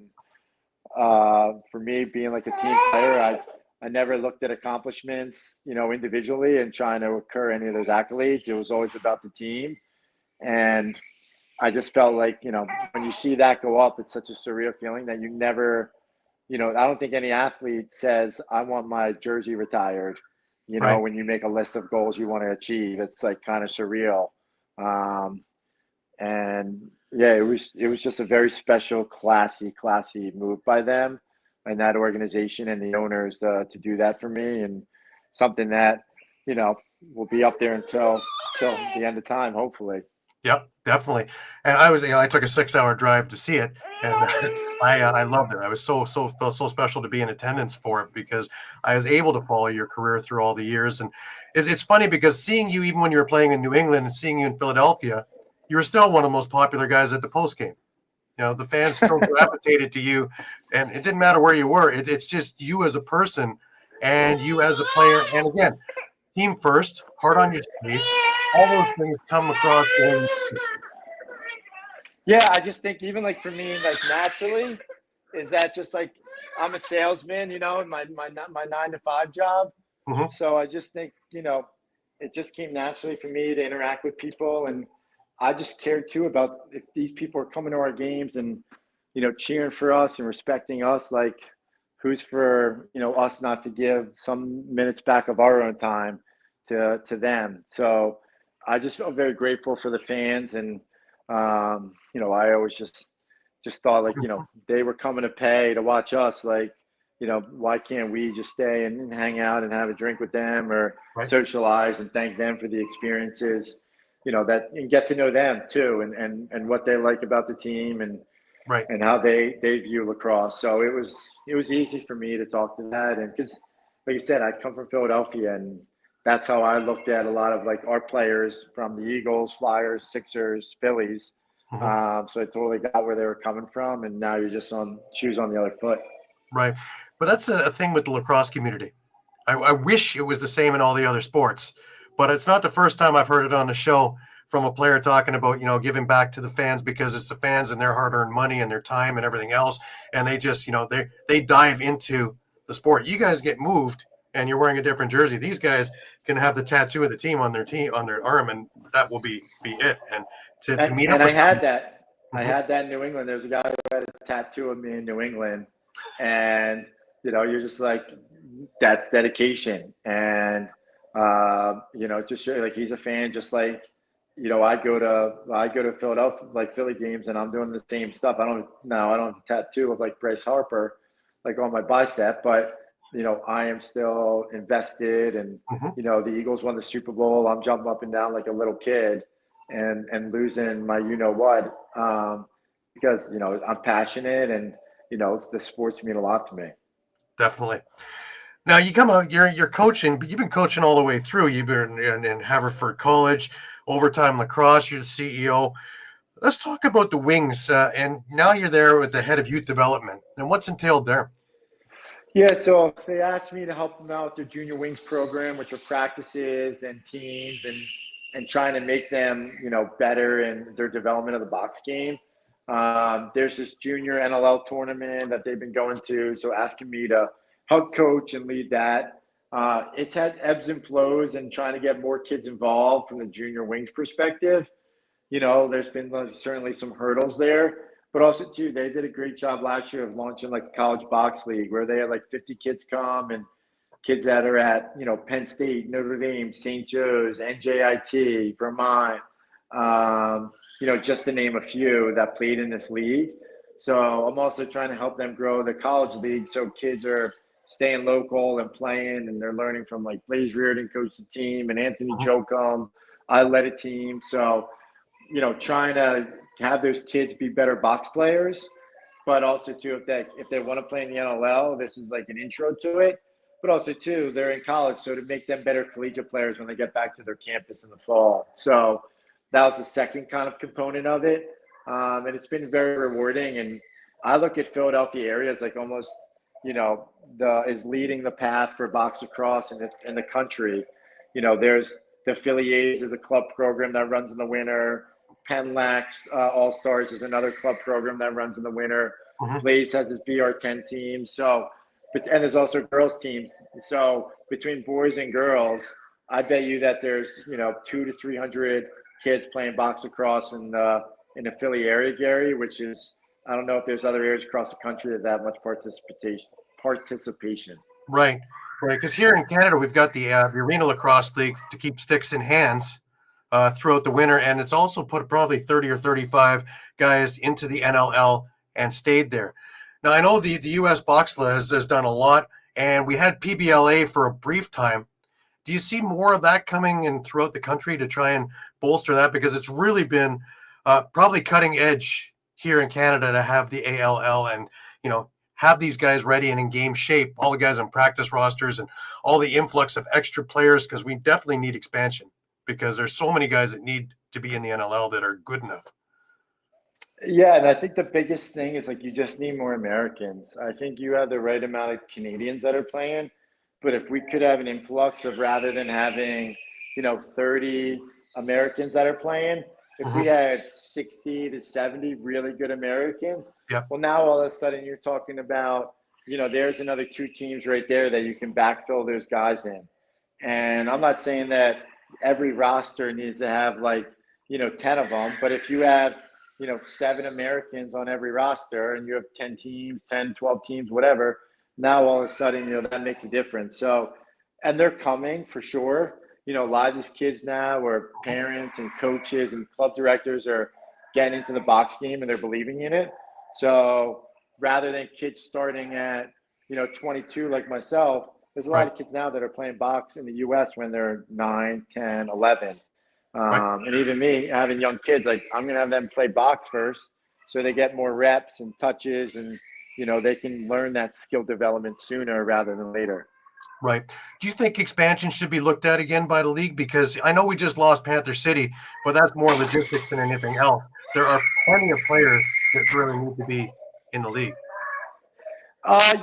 for me, being like a team player, I never looked at accomplishments, individually and trying to occur any of those accolades. It was always about the team. And I just felt like, when you see that go up, it's such a surreal feeling that you never, I don't think any athlete says, "I want my jersey retired." Right. When you make a list of goals you want to achieve, it's like kind of surreal. Um, and yeah, it was just a very special, classy move by them and that organization and the owners to do that for me, and something that, you know, will be up there until the end of time, hopefully. Yep, definitely. And I was, I took a 6 hour drive to see it, and I loved it. I was felt so special to be in attendance for it because I was able to follow your career through all the years. And it's funny because seeing you even when you were playing in New England and seeing you in Philadelphia, you were still one of the most popular guys at the post game. The fans still gravitated to you, and it didn't matter where you were. It's just you as a person and you as a player. And again, team first, heart on your sleeve. All those things come across in. Yeah, I just think even like for me, like naturally, is that just like I'm a salesman, in my 9 to 5 job. Mhm. So I just think, it just came naturally for me to interact with people. And I just cared too about if these people are coming to our games and, cheering for us and respecting us, like who's for, us not to give some minutes back of our own time to them. So I just felt very grateful for the fans. And, I always just thought like, they were coming to pay to watch us. Like, why can't we just stay and hang out and have a drink with them or Right, socialize and thank them for the experiences, that and get to know them too, and what they like about the team right. and how they view lacrosse. So it was easy for me to talk to that. And because like you said, I come from Philadelphia, and that's how I looked at a lot of like our players from the Eagles, Flyers, Sixers, Phillies. Mhm. So I totally got where they were coming from, and now you're just on shoes on the other foot. Right. But that's a thing with the lacrosse community. I wish it was the same in all the other sports, but it's not the first time I've heard it on the show from a player talking about, giving back to the fans because it's the fans and their hard-earned money and their time and everything else. And they just, they dive into the sport. You guys get moved and you're wearing a different jersey. These guys can have the tattoo of the team on their arm, and that will be it. And to meet up And I with had someone. that. I Mhm. had that in New England. There's a guy who had a tattoo of me in New England, and you're just like, that's dedication. And just like he's a fan, just like I go to Philadelphia, like Philly games, and I'm doing the same stuff. I don't have a tattoo of like Bryce Harper, like on my bicep, but I am still invested. And Mhm. the Eagles won the Super Bowl. I'm jumping up and down like a little kid and losing my what. because, I'm passionate and, the sports mean a lot to me. Definitely. Now you come out, you're coaching, but you've been coaching all the way through. You've been in Haverford College, Overtime Lacrosse. You're the CEO. Let's talk about the wings. And now you're there with the head of youth development. And what's entailed there? Yeah, so they asked me to help them out with their junior wings program, which are practices and teams and trying to make them, better in their development of the box game. There's this junior NLL tournament that they've been going to, so asking me to help coach and lead that. It's had ebbs and flows and trying to get more kids involved from the junior wings perspective. There's been certainly some hurdles there, but also too, they did a great job last year of launching like a college box league where they had like 50 kids come and kids that are at, Penn State, Notre Dame, St. Joe's, NJIT, Vermont, just to name a few that played in this league. So I'm also trying to help them grow the college league so kids are staying local and playing, and they're learning from like Blaze Reardon coached the team and Anthony Jokum. I led a team. So, trying to have those kids be better box players, but also too, if they want to play in the NLL, this is like an intro to it. But also too, they're in college, so to make them better collegiate players when they get back to their campus in the fall. So that was the second kind of component of it, and it's been very rewarding. And I look at Philadelphia area as like almost, is leading the path for box lacrosse in the country. There's the Philly A's is a club program that runs in the winter. Penlax All Stars is another club program that runs in the winter. Blaze has his BR10 team. So, and there's also girls teams. So between boys and girls, I bet you that there's 200 to 300 kids playing box lacrosse in the Philly area, Gary. Which is, I don't know if there's other areas across the country that much participation. Right. Because here in Canada, we've got the Arena Lacrosse League to keep sticks in hands throughout the winter, and it's also put probably 30 or 35 guys into the NLL and stayed there. Now, I know the U.S. Boxla has done a lot, and we had PBLA for a brief time. Do you see more of that coming in throughout the country to try and bolster that? Because it's really been probably cutting edge here in Canada to have the ALL and, have these guys ready and in game shape, all the guys on practice rosters and all the influx of extra players, because we definitely need expansion because there's so many guys that need to be in the NLL that are good enough. Yeah, and I think the biggest thing is like you just need more Americans. I think you have the right amount of Canadians that are playing, but if we could have an influx of rather than having, 30 Americans that are playing, if we had 60 to 70 really good Americans, Yeah. well, now all of a sudden you're talking about, there's another two teams right there that you can backfill those guys in. And I'm not saying that every roster needs to have like, 10 of them, but if you have, 7 Americans on every roster and you have 10 teams, 10, 12 teams, whatever, now all of a sudden, that makes a difference. So, and they're coming for sure. A lot of these kids now where parents and coaches and club directors are getting into the box game and they're believing in it. So rather than kids starting at, 22 like myself, there's a lot of kids now that are playing box in the U.S. when they're 9, 10, 11. And even me having young kids, like I'm going to have them play box first so they get more reps and touches and, they can learn that skill development sooner rather than later. Right. Do you think expansion should be looked at again by the league? Because I know we just lost Panther City, but that's more logistics than anything else. There are plenty of players that really need to be in the league.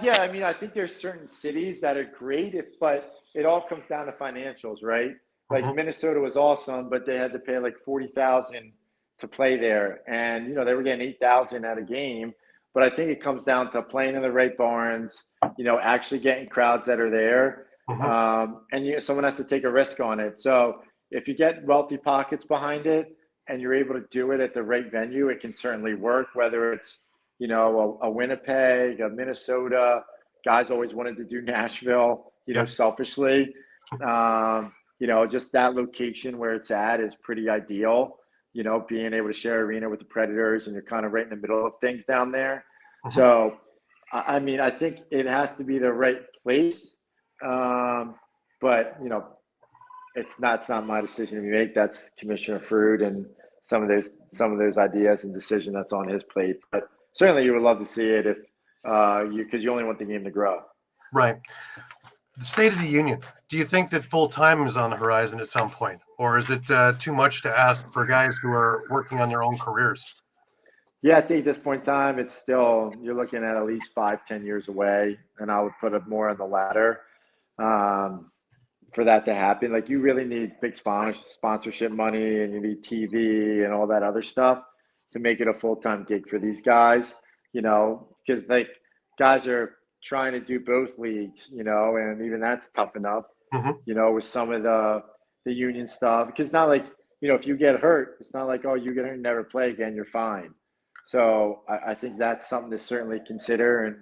Yeah, I mean, I think there's certain cities that are great, but it all comes down to financials, right? Like Minnesota was awesome, but they had to pay like 40,000 to play there, and they were getting 8,000 at a game. But I think it comes down to playing in the right barns, actually getting crowds that are there, and someone has to take a risk on it. So if you get wealthy pockets behind it and you're able to do it at the right venue, it can certainly work. Whether it's a Winnipeg, a Minnesota, guys always wanted to do Nashville, selfishly. Just that location where it's at is pretty ideal. Being able to share arena with the Predators and you're kind of right in the middle of things down there. So, I mean, I think it has to be the right place. But, it's not my decision to make. That's Commissioner Fruit and some of those ideas and decision that's on his plate. But certainly, you would love to see it if because you only want the game to grow. Right. The State of the Union. Do you think that full time is on the horizon at some point, or is it too much to ask for guys who are working on their own careers? Yeah, I think at this point in time, it's still you're looking at least 5, 10 years away, and I would put it more on the latter um, for that to happen. Like you really need big sponsorship money, and you need TV and all that other stuff to make it a full time gig for these guys. Because like guys are trying to do both leagues, and even that's tough enough. Mm-hmm. With some of the union stuff, because not like if you get hurt, it's not like oh you get hurt and never play again, you're fine. So I think that's something to certainly consider. And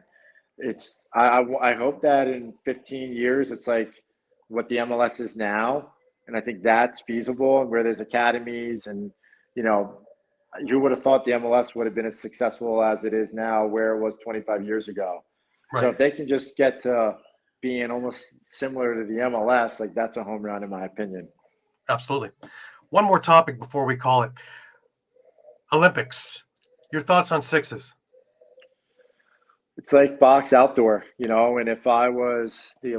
I hope that in 15 years, it's like what the MLS is now. And I think that's feasible and where there's academies and, you know, you would have thought the MLS would have been as successful as it is now where it was 25 years ago. Right. So if they can just get to being almost similar to the MLS, like that's a home run in my opinion. Absolutely. One more topic before we call it. Olympics. Your thoughts on sixes? It's like box outdoor, and if I was the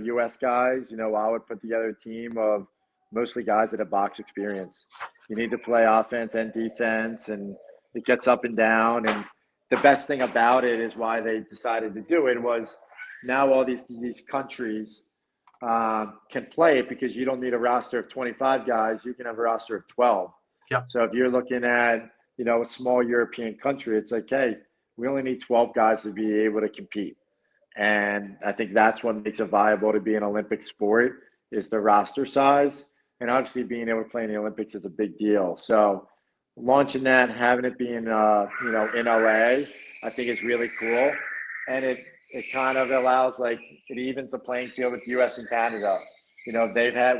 U.S. guys, I would put together a team of mostly guys that have box experience. You need to play offense and defense, and it gets up and down. And the best thing about it is why they decided to do it was now all these countries can play it because you don't need a roster of 25 guys. You can have a roster of 12. Yep. So if you're looking at, a small European country, it's like, hey, we only need 12 guys to be able to compete. And I think that's what makes it viable to be an Olympic sport is the roster size. And obviously being able to play in the Olympics is a big deal. So launching that, having it be in LA, I think is really cool. And it kind of allows, like, it evens the playing field with US and Canada.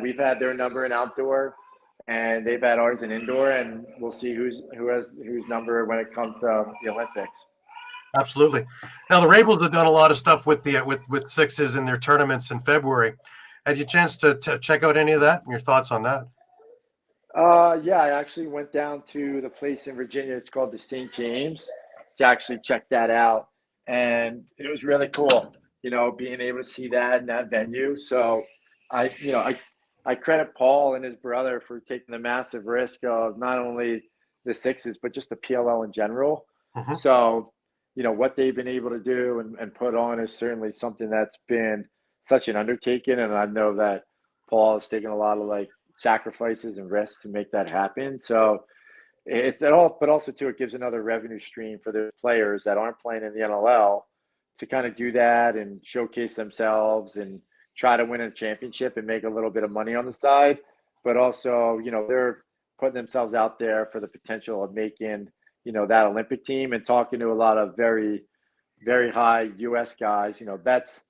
We've had their number in outdoor and they've had ours in indoor, and we'll see who has whose number when it comes to the Olympics. Absolutely. Now the Ravens have done a lot of stuff with the with sixes in their tournaments in February. Had you a chance to check out any of that? And your thoughts on that? Yeah, I actually went down to the place in Virginia. It's called the St. James to actually check that out, and it was really cool. Being able to see that in that venue. So, I credit Paul and his brother for taking the massive risk of not only the sixes but just the PLL in general. Mm-hmm. So, what they've been able to do and put on is certainly something that's been such an undertaking. And I know that Paul has taken a lot of like sacrifices and risks to make that happen. So but also too, it gives another revenue stream for the players that aren't playing in the NLL to kind of do that and showcase themselves and try to win a championship and make a little bit of money on the side. But also, they're putting themselves out there for the potential of making, that Olympic team and talking to a lot of very, very high US guys, that's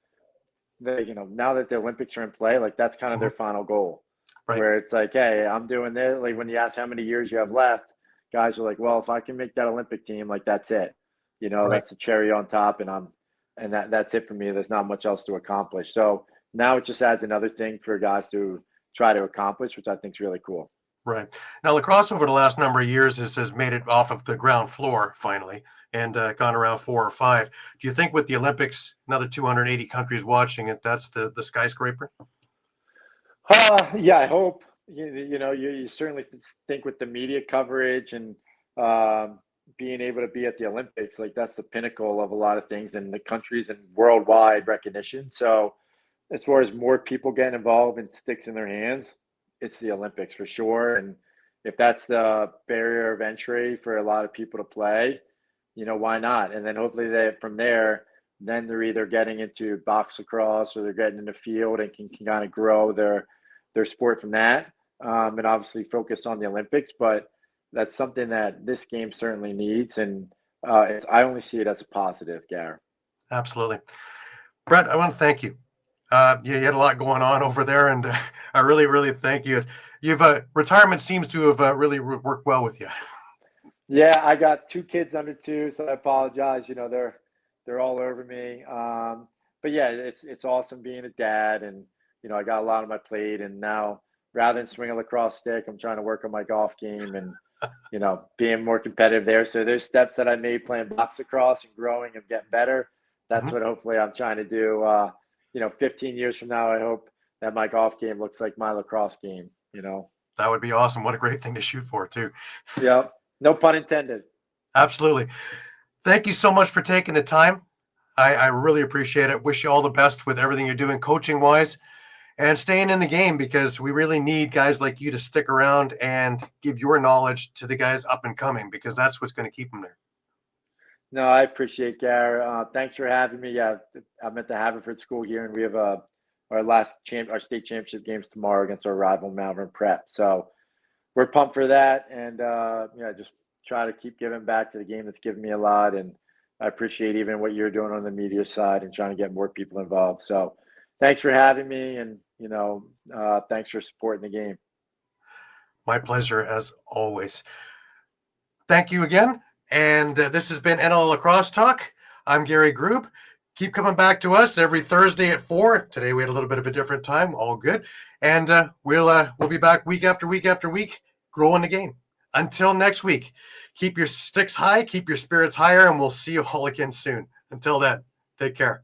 now that the Olympics are in play, like that's kind of their final goal. Right. Where it's like, hey, I'm doing this. Like when you ask how many years you have left, guys are like, well, if I can make that Olympic team, like that's it. Right. That's a cherry on top, and that's it for me. There's not much else to accomplish. So now it just adds another thing for guys to try to accomplish, which I think is really cool. Right. Now, lacrosse over the last number of years has made it off of the ground floor finally and gone around 4 or 5. Do you think with the Olympics, another 280 countries watching it, that's the skyscraper? Yeah, I hope. You certainly think with the media coverage and being able to be at the Olympics, like that's the pinnacle of a lot of things in the countries and worldwide recognition. So as far as more people getting involved and sticks in their hands, it's the Olympics for sure. And if that's the barrier of entry for a lot of people to play, why not? And then hopefully from there, then they're either getting into box lacrosse or they're getting in the field and can kind of grow their sport from that. And obviously focus on the Olympics, but that's something that this game certainly needs. And I only see it as a positive, Gary. Absolutely. Brett, I want to thank you. You had a lot going on over there, and I really, really thank you. You've retirement seems to have really worked well with you. Yeah, I got 2 kids under 2, so I apologize. They're all over me. But yeah, it's awesome being a dad, and I got a lot on my plate, and now rather than swing a lacrosse stick, I'm trying to work on my golf game, and being more competitive there. So there's steps that I made playing box lacrosse and growing and getting better. That's Mhm. what hopefully I'm trying to do. 15 years from now, I hope that my golf game looks like my lacrosse game. That would be awesome. What a great thing to shoot for, too. Yep. No pun intended. Absolutely. Thank you so much for taking the time. I really appreciate it. Wish you all the best with everything you're doing coaching wise and staying in the game, because we really need guys like you to stick around and give your knowledge to the guys up and coming, because that's what's going to keep them there. No, I appreciate Gary. Thanks for having me. Yeah, I'm at the Haverford School here, and we have our state championship games tomorrow against our rival Malvern Prep. So we're pumped for that, and just try to keep giving back to the game that's given me a lot. And I appreciate even what you're doing on the media side and trying to get more people involved. So thanks for having me, and thanks for supporting the game. My pleasure, as always. Thank you again. And this has been NLL Lacrosse Talk. I'm Gary Groob. Keep coming back to us every Thursday at 4. Today we had a little bit of a different time. All good. And we'll be back week after week after week, growing the game. Until next week, keep your sticks high, keep your spirits higher, and we'll see you all again soon. Until then, take care.